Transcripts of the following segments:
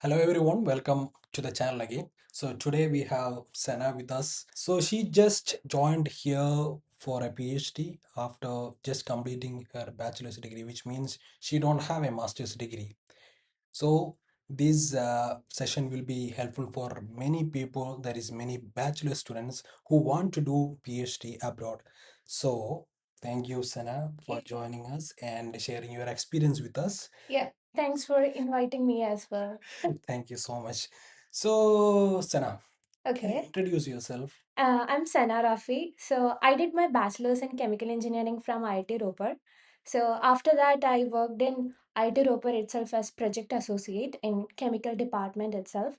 Hello everyone, welcome to the channel again. So today we have Sana with us. So she just joined here for a PhD after just completing her bachelor's degree, which means she don't have a master's degree. So this session will be helpful for many people. There is many bachelor students who want to do PhD abroad. So thank you, Sana, for joining us and sharing your experience with us. Yeah, thanks for inviting me as well. Thank you so much. So, Sana, can you Okay. introduce yourself? I'm Sana Rafi. So I did my bachelor's in chemical engineering from IIT Ropar. So after that, I worked in IIT Ropar itself as project associate in chemical department itself.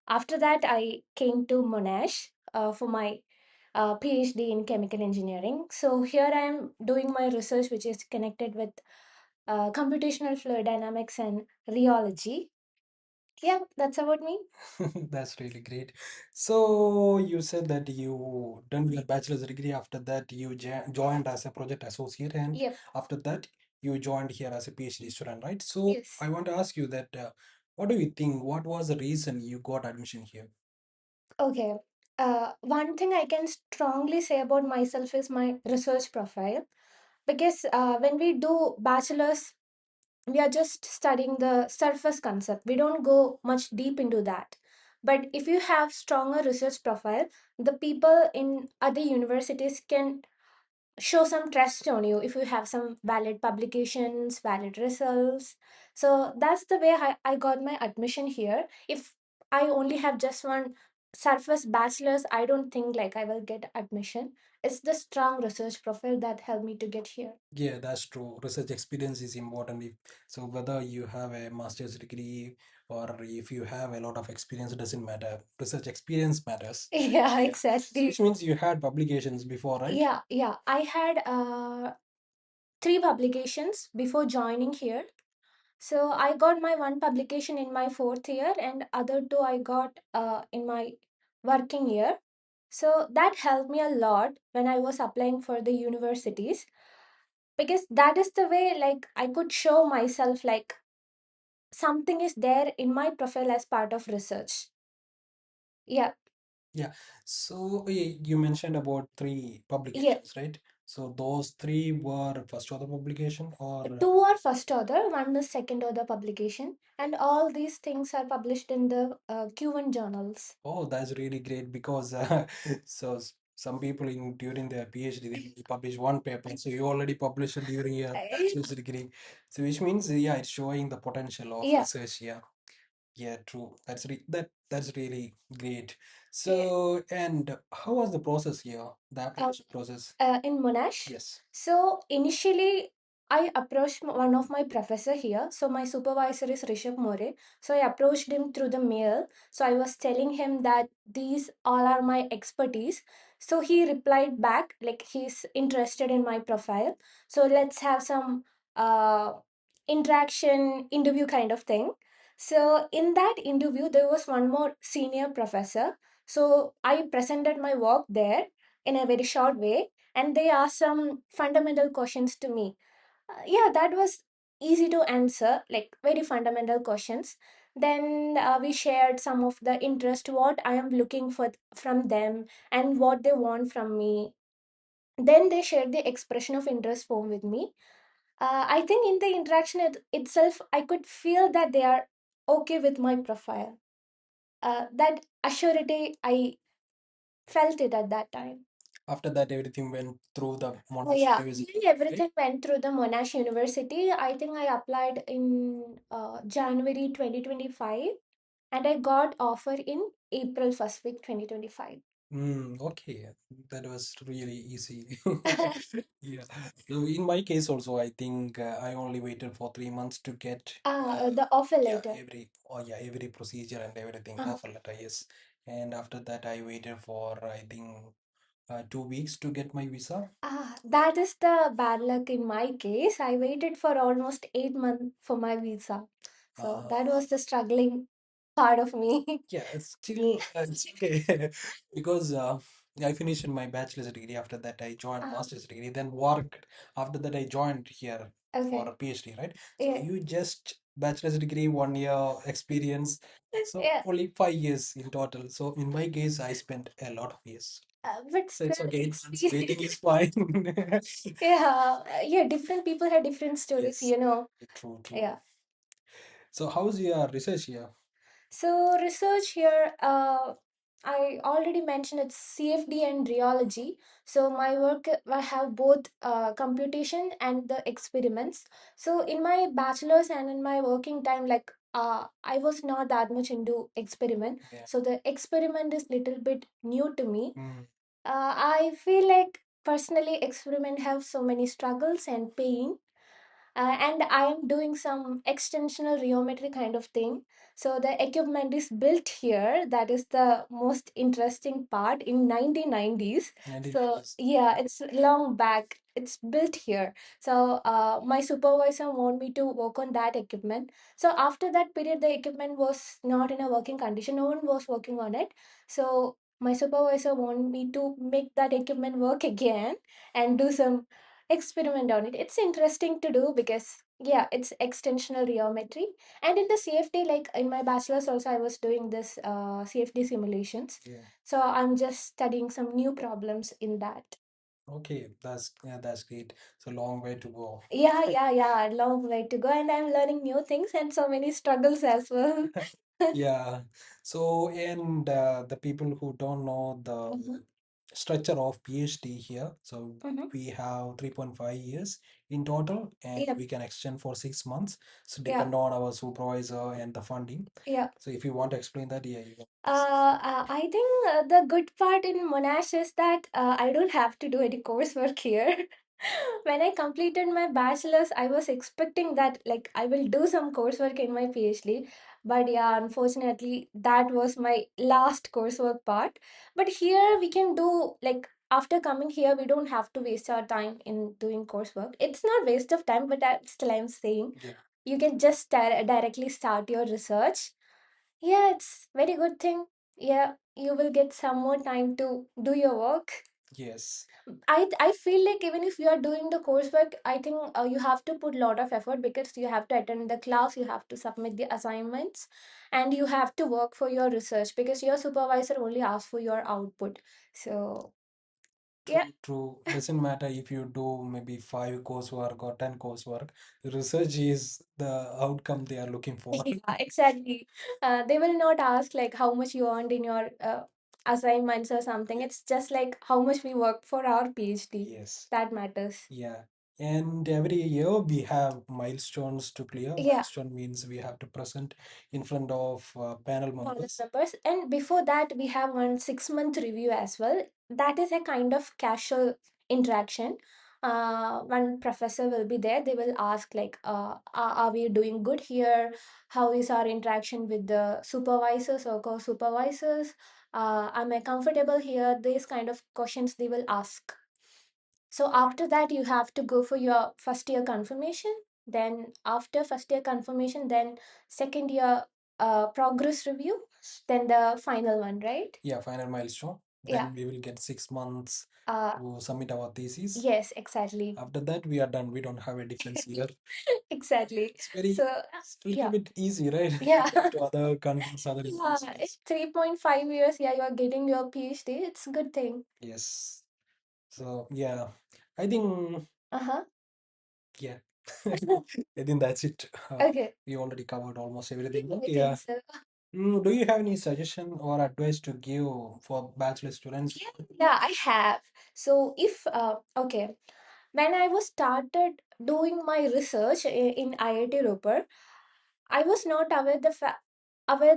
After that, I came to Monash for my PhD in chemical engineering. So here I am doing my research, which is connected with computational fluid dynamics and rheology. Yeah, that's about me. That's really great. So you said that you done your bachelor's degree. After that, you joined as a project associate, and Yep. after that, you joined here as a PhD student, right? So Yes. I want to ask you that what do you think? What was the reason you got admission here? Okay. One thing I can strongly say about myself is my research profile because when we do bachelor's, we are just studying the surface concept. We don't go much deep into that. But if you have stronger research profile, the people in other universities can show some trust on you if you have some valid publications, valid results. So that's the way I got my admission here. If I only have just one surface bachelor's, I don't think like I will get admission. It's the strong research profile that helped me to get here. Yeah, that's true. Research experience is important. So whether you have a master's degree or if you have a lot of experience, it doesn't matter. Research experience matters. Yeah, Yeah. exactly. Which means you had publications before, right? Yeah. I had three publications before joining here. So I got my one publication in my fourth year, and other two I got in my working year. So that helped me a lot when I was applying for the universities because that is the way like I could show myself like something is there in my profile as part of research. Yeah. Yeah. So you mentioned about three Yeah. publications, right? So those three were first author publication or Two are first author, one is second author publication, and all these things are published in the Q1 journals. Oh, that's really great because some people in during their PhD they publish one paper, so you already published it during your bachelor's degree. So which means yeah, it's showing the potential of Yeah. research. Yeah. Yeah, true. That's really great. So, and how was the process here? The application process? In Monash. Yes. So initially, I approached one of my professor here. So my supervisor is Rishabh More. So I approached him through the mail. So I was telling him that these all are my expertise. So he replied back like he's interested in my profile. So let's have some interaction interview kind of thing. So in that interview, there was one more senior professor. So I presented my work there in a very short way, and they asked some fundamental questions to me. Yeah, that was easy to answer, like very fundamental questions. Then we shared some of the interest, what I am looking for from them, and what they want from me. Then they shared the expression of interest form with me. I think in the interaction itself, I could feel that they are okay with my profile. That assurity, I felt it at that time. After that, everything went through the Monash Yeah, University, then right? Everything went through the Monash University. I think I applied in January 2025 and I got offer in April first week 2025. Okay, that was really easy. Yeah. So in my case also, I think I only waited for 3 months to get the offer yeah, letter. Every procedure and everything, offer letter, yes. And after that, I waited for I think 2 weeks to get my visa. That is the bad luck in my case. I waited for almost 8 months for my visa. So that was the struggling part of me. Yeah, it's still it's okay because I finished my bachelor's degree. After that, I joined master's degree, then worked. After that, I joined here for Okay. a PhD, right? So Yeah. you just bachelor's degree, 1 year experience. So Yeah, only 5 years in total. So in my case, I spent a lot of years. but So it's still, okay. It's experience. waiting is fine. Yeah, yeah, different people have different stories, Yes, you know. true, true. Yeah. So how's your research here? So research here, I already mentioned it's CFD and rheology. So my work, I have both computation and the experiments. So in my bachelor's and in my working time, like I was not that much into experiment. Yeah. So the experiment is little bit new to me. Mm. I feel like personally experiment have so many struggles and pain, and I am doing some extensional geometry kind of thing. So the equipment is built here. That is the most interesting part in 1990s. So 1990s. yeah, it's long back. It's built here. So my supervisor want me to work on that equipment. So after that period, the equipment was not in a working condition. No one was working on it. So my supervisor want me to make that equipment work again and do some experiment on it. It's interesting to do because yeah, it's extensional geometry. And in the CFD, like in my bachelor's also, I was doing this CFD simulations. Yeah. So I'm just studying some new problems in that. Okay, that's great. So long way to go. Yeah, yeah, yeah. Long way to go, and I'm learning new things and so many struggles as well. Yeah. So, and the people who don't know Mhm, the structure of PhD here, so mhm. we have 3.5 years in total, and Yeah, we can extend for 6 months. So yeah, depend on our supervisor and the funding. yeah. So if you want to explain that, yeah, you can. I think the good part in Monash is that I don't have to do any coursework here. When I completed my bachelor's, I was expecting that like I will do some coursework in my PhD. But yeah, unfortunately, that was my last coursework part. But here we can do like after coming here, we don't have to waste our time in doing coursework. It's not waste of time, but still I'm saying Yeah. you can just directly start your research. Yeah, it's very good thing. Yeah, you will get some more time to do your work. Yes. I feel like even if you are doing the coursework, I think you have to put a lot of effort because you have to attend the class, you have to submit the assignments, and you have to work for your research because your supervisor only asks for your output. So yeah. True, true. Doesn't matter if you do maybe five coursework or 10 coursework. Research is the outcome they are looking for. Yeah, exactly. They will not ask like how much you earned in your assignments or something. It's just like how much we work for our PhD. Yes. That matters. Yeah. And every year we have milestones to clear. Yeah, Milestone means we have to present in front of panel panel members. members. And before that, we have one 6 month review as well. That is a kind of casual interaction. One professor will be there. They will ask like, are we doing good here? How is our interaction with the supervisors or co-supervisors? Am I comfortable here? These kind of questions they will ask. So after that, you have to go for your first year confirmation. Then after first year confirmation, then second year progress review, then the final one, right? Yeah, final milestone. Yeah. Then we will get 6 months Uh, to submit our thesis. yes, exactly. After that, we are done. We don't have a difference here. Exactly. It's very, So it's a little yeah, bit easy, right? yeah. Compared to other countries, other Yeah, universities. it's 3.5 years. Yeah, you are getting your PhD. It's a good thing. Yes. So yeah, I think Uh-huh. yeah, I think that's it. Okay. We already covered almost everything. I Yeah. think so. Do you have any suggestion or advice to give for bachelor students? Yeah, I have. So if okay, when I was started doing my research in IIT Roper, I was not aware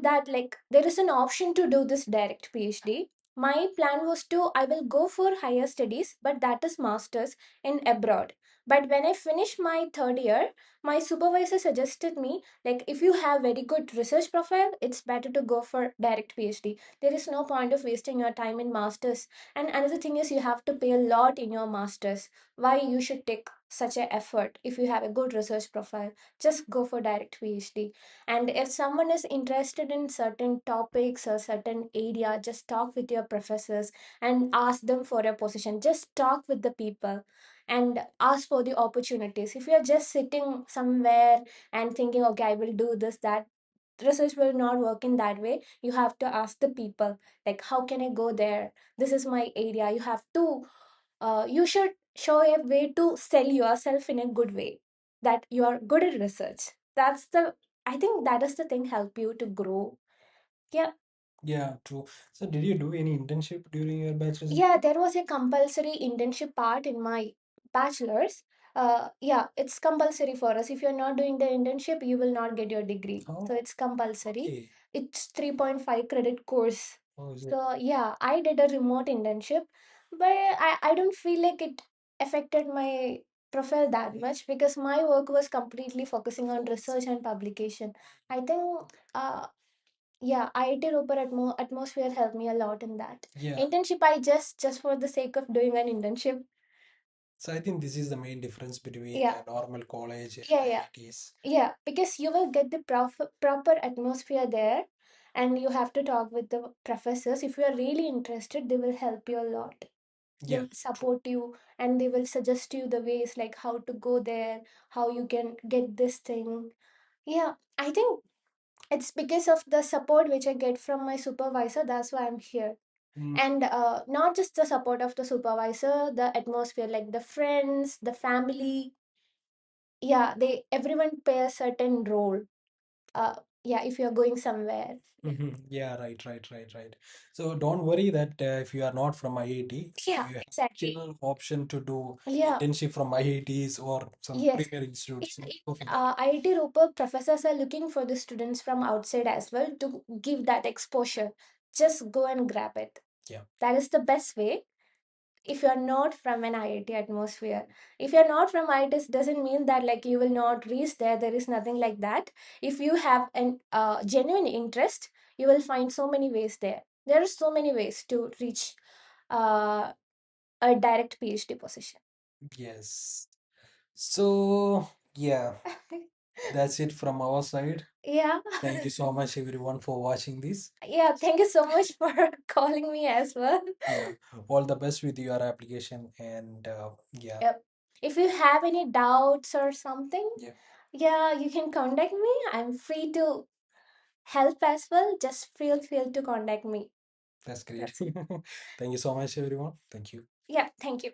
that like there is an option to do this direct PhD. My plan was to I will go for higher studies, but that is masters in abroad. But when I finished my third year, my supervisor suggested me like if you have very good research profile, it's better to go for direct PhD. There is no point of wasting your time in masters. And another thing is you have to pay a lot in your masters. Why you should take such a effort if you have a good research profile? Just go for direct PhD. And if someone is interested in certain topics or certain area, just talk with your professors and ask them for a position. Just talk with the people. and ask for the opportunities. If you're just sitting somewhere and thinking, okay, I will do this, that, research will not work in that way. You have to ask the people, like, how can I go there? This is my area. You have to, you should show a way to sell yourself in a good way, that you are good at research. That's the, I think that is the thing help you to grow. Yeah. Yeah, true. So did you do any internship during your bachelor's Yeah, degree? there was a compulsory internship part in my bachelor's. Yeah, it's compulsory for us. If you're not doing the internship, you will not get your degree. So Oh, it's compulsory. okay. It's 3.5 credit course. Oh, is it? So yeah, I did a remote internship, but I don't feel like it affected my profile that much because my work was completely focusing on research and publication. I think yeah, IIT Roper atmosphere helped me a lot in that. Yeah. Internship, I just for the sake of doing an internship. So I think this is the main difference between Yeah, a normal college and yeah, yeah, IITs. yeah. Because you will get the proper atmosphere there, and you have to talk with the professors. If you are really interested, they will help you a lot. They Yeah, will true. support you, and they will suggest you the ways like how to go there, how you can get this thing. Yeah, I think it's because of the support which I get from my supervisor. That's why I'm here. Mm, And not just the support of the supervisor, the atmosphere, like the friends, the family. Yeah, they everyone play a certain role. uh yeah, if you're going somewhere. Yeah, right. So don't worry that if you are not from IIT, so Yeah, you have exactly. still option to do Yeah. internship from IITs or some Yes. premier institutes. In Go for that. IIT Roper, professors are looking for the students from outside as well to give that exposure. Just go and grab it. Yeah. That is the best way. If you're not from an IIT atmosphere, if you're not from IIT, doesn't mean that like you will not reach there. There is nothing like that. If you have an genuine interest, you will find so many ways there. There are so many ways to reach uh, a direct PhD position. Yes. So yeah, that's it from our side. Yeah. Thank you so much everyone for watching this. Yeah, thank you so much for calling me as well. Yeah, all the best with your application and yeah, Yep. If you have any doubts or something, yeah, yeah, you can contact me. I'm free to help as well. Just feel free to contact me. that's great. That's it. Thank you so much everyone. Thank you. Yeah, thank you.